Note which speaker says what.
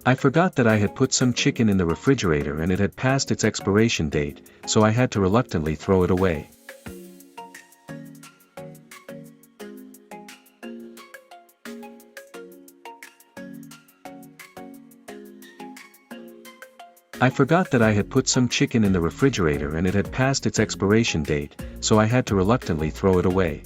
Speaker 1: I forgot that I had put some chicken in the refrigerator and it had passed its expiration date, so I had to reluctantly throw it away. I forgot that I had put some chicken in the refrigerator and it had passed its expiration date, so I had to reluctantly throw it away.